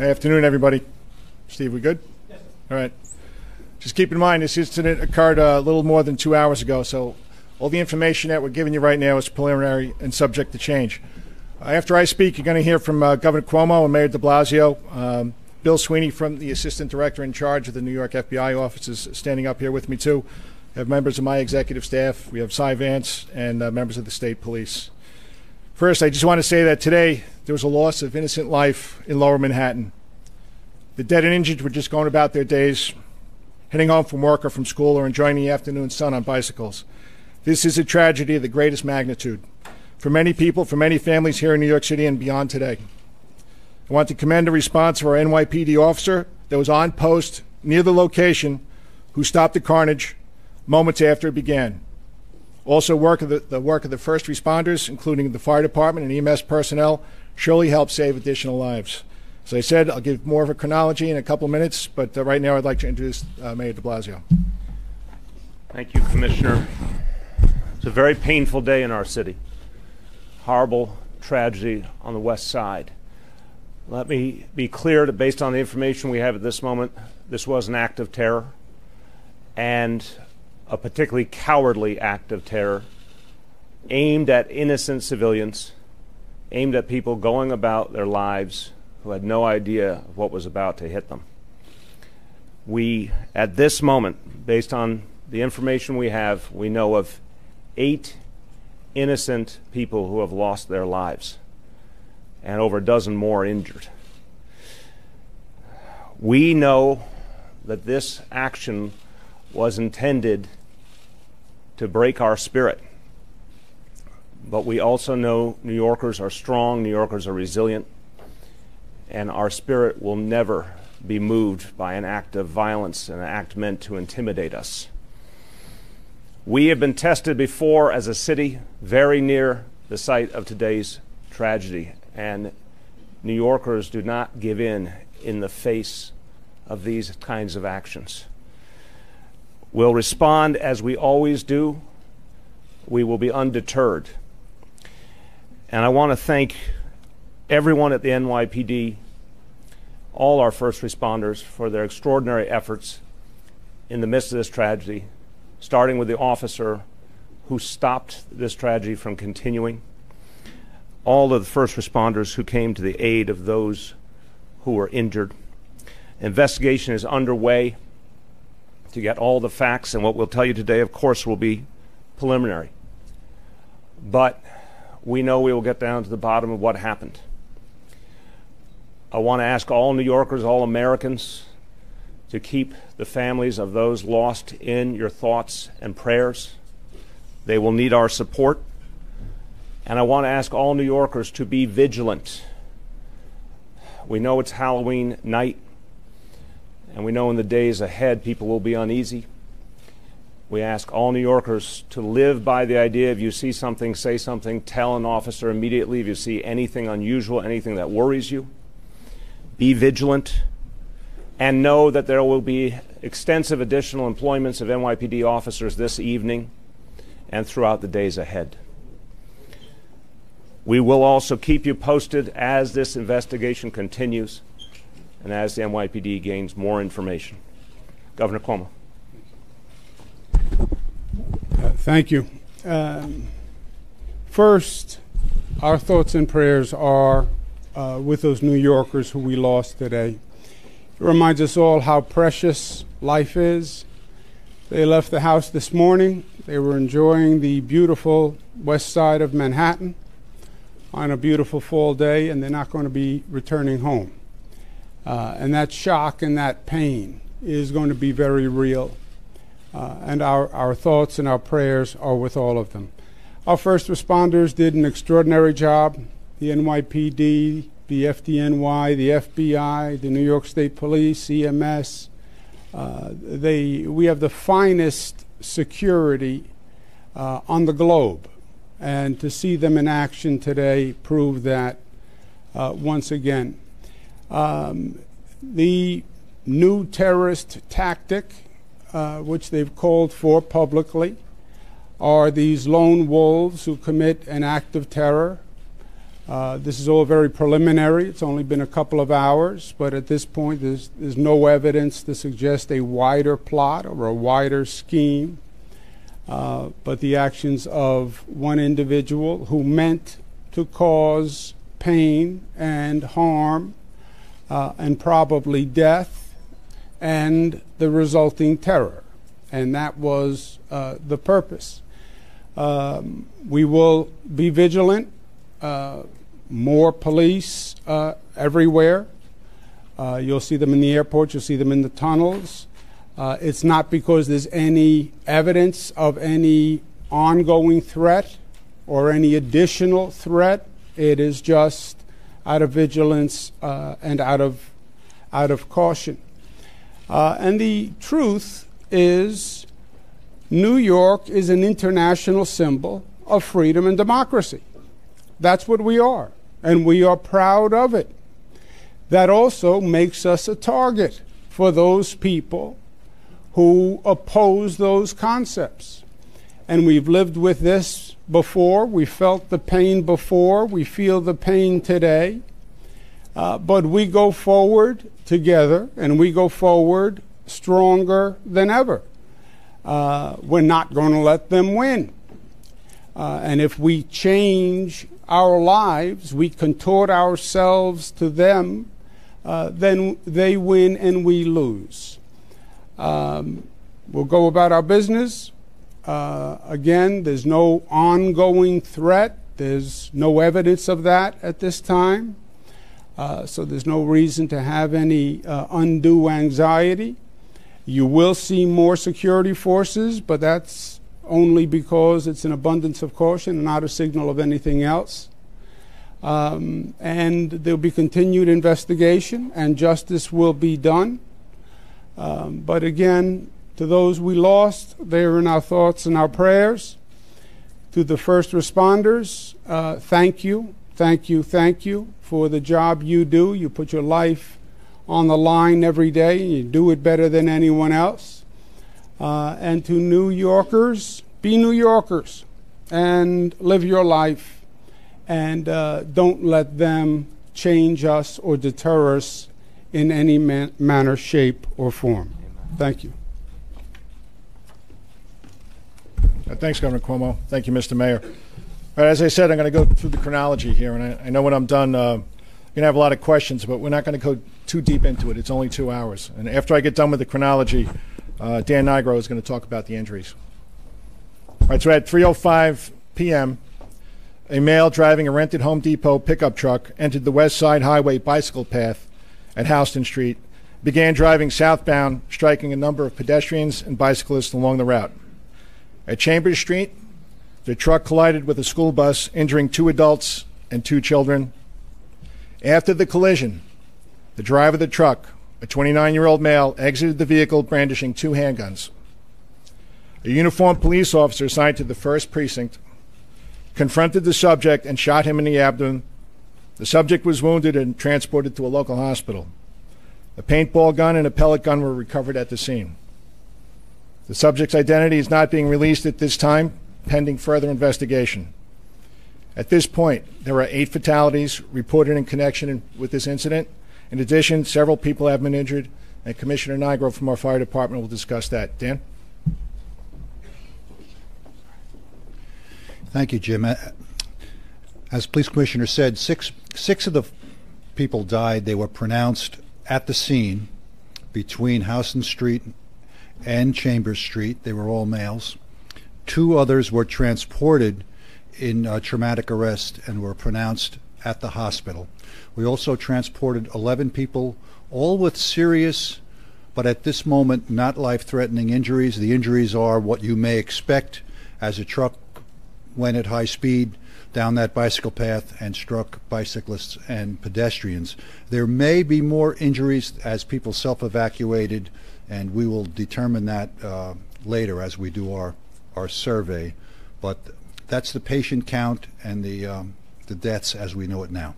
Afternoon, everybody. Steve, we good? Yes. All right. Just keep in mind, this incident occurred a little more than 2 hours ago, so all the information that we're giving you right now is preliminary and subject to change. After I speak, you're going to hear from Governor Cuomo and Mayor de Blasio. Bill Sweeney, from the Assistant Director in charge of the New York FBI office, is standing up here with me, too. We have members of my executive staff. We have Cy Vance and members of the state police. First, I just want to say that today there was a loss of innocent life in Lower Manhattan. The dead and injured were just going about their days, heading home from work or from school, or enjoying the afternoon sun on bicycles. This is a tragedy of the greatest magnitude for many people, for many families here in New York City and beyond today. I want to commend the response of our NYPD officer that was on post near the location, who stopped the carnage moments after it began. Also, the work of the first responders, including the fire department and EMS personnel, surely helped save additional lives. As I said, I'll give more of a chronology in a couple of minutes, but right now I'd like to introduce Mayor de Blasio. Thank you, Commissioner. It's a very painful day in our city. Horrible tragedy on the West Side. Let me be clear that based on the information we have at this moment, this was an act of terror, and a particularly cowardly act of terror aimed at innocent civilians, aimed at people going about their lives who had no idea of what was about to hit them. We, at this moment, based on the information we have, we know of 8 innocent people who have lost their lives and over a dozen more injured. We know that this action was intended to break our spirit, but we also know New Yorkers are strong, New Yorkers are resilient, and our spirit will never be moved by an act of violence, an act meant to intimidate us. We have been tested before as a city very near the site of today's tragedy, and New Yorkers do not give in the face of these kinds of actions. We'll respond as we always do. We will be undeterred. And I want to thank everyone at the NYPD, all our first responders, for their extraordinary efforts in the midst of this tragedy, starting with the officer who stopped this tragedy from continuing, all of the first responders who came to the aid of those who were injured. Investigation is underway to get all the facts, and what we'll tell you today, of course, will be preliminary. But we know we will get down to the bottom of what happened. I want to ask all New Yorkers, all Americans, to keep the families of those lost in your thoughts and prayers. They will need our support. And I want to ask all New Yorkers to be vigilant. We know it's Halloween night, and we know in the days ahead people will be uneasy. We ask all New Yorkers to live by the idea: if you see something, say something, tell an officer immediately if you see anything unusual, anything that worries you. Be vigilant, and know that there will be extensive additional employments of NYPD officers this evening and throughout the days ahead. We will also keep you posted as this investigation continues and as the NYPD gains more information. Governor Cuomo. Thank you. First, our thoughts and prayers are with those New Yorkers who we lost today. It reminds us all how precious life is. They left the house this morning. They were enjoying the beautiful west side of Manhattan on a beautiful fall day, and they're not going to be returning home. And that shock and that pain is going to be very real. And our thoughts and our prayers are with all of them. Our first responders did an extraordinary job. The NYPD, the FDNY, the FBI, the New York State Police, EMS. We have the finest security on the globe. And to see them in action today proved that once again. The new terrorist tactic, which they've called for publicly, are these lone wolves who commit an act of terror This is all very preliminary. It's only been a couple of hours, but at this point there's no evidence to suggest a wider plot or a wider scheme, but the actions of one individual who meant to cause pain and harm and probably death and the resulting terror. And that was the purpose. We will be vigilant. More police everywhere. You'll see them in the airport. You'll see them in the tunnels. It's not because there's any evidence of any ongoing threat or any additional threat. It is just out of vigilance and out of caution. And the truth is, New York is an international symbol of freedom and democracy. That's what we are, and we are proud of it. That also makes us a target for those people who oppose those concepts. And we've lived with this before. We felt the pain before. We feel the pain today. But we go forward together, and we go forward stronger than ever. We're not going to let them win. And if we change our lives, we contort ourselves to them, then they win and we lose. We'll go about our business. Again, there's no ongoing threat. There's no evidence of that at this time. So there's no reason to have any undue anxiety. You will see more security forces, but that's only because it's an abundance of caution and not a signal of anything else. And there'll be continued investigation, and justice will be done. But again, to those we lost, they're in our thoughts and our prayers. To the first responders, thank you, thank you, thank you for the job you do. You put your life on the line every day, and you do it better than anyone else. And to New Yorkers, be New Yorkers and live your life, and don't let them change us or deter us in any manner, shape, or form. Thank you. Thanks, Governor Cuomo. Thank you, Mr. Mayor. All right, as I said, I'm going to go through the chronology here, and I know when I'm done, you're going to have a lot of questions, but we're not going to go too deep into it. It's only 2 hours. And after I get done with the chronology, Dan Nigro is going to talk about the injuries. All right, so at 3:05 p.m., a male driving a rented Home Depot pickup truck entered the West Side Highway bicycle path at Houston Street, began driving southbound, striking a number of pedestrians and bicyclists along the route. At Chambers Street, the truck collided with a school bus, injuring 2 adults and 2 children. After the collision, the driver of the truck, a 29-year-old male, exited the vehicle brandishing 2 handguns. A uniformed police officer assigned to the 1st Precinct confronted the subject and shot him in the abdomen. The subject was wounded and transported to a local hospital. A paintball gun and a pellet gun were recovered at the scene. The subject's identity is not being released at this time, pending further investigation. At this point, there are 8 fatalities reported in connection with this incident. In addition, several people have been injured, and Commissioner Nigro from our fire department will discuss that. Dan? Thank you, Jim. As Police Commissioner said, six of the people died. They were pronounced at the scene between Houston Street and Chambers Street. They were all males. 2 others were transported in traumatic arrest and were pronounced at the hospital. We also transported 11 people, all with serious, but at this moment not life-threatening injuries. The injuries are what you may expect as a truck went at high speed down that bicycle path and struck bicyclists and pedestrians. There may be more injuries as people self-evacuated, and we will determine that later as we do our survey. But that's the patient count and the deaths as we know it now.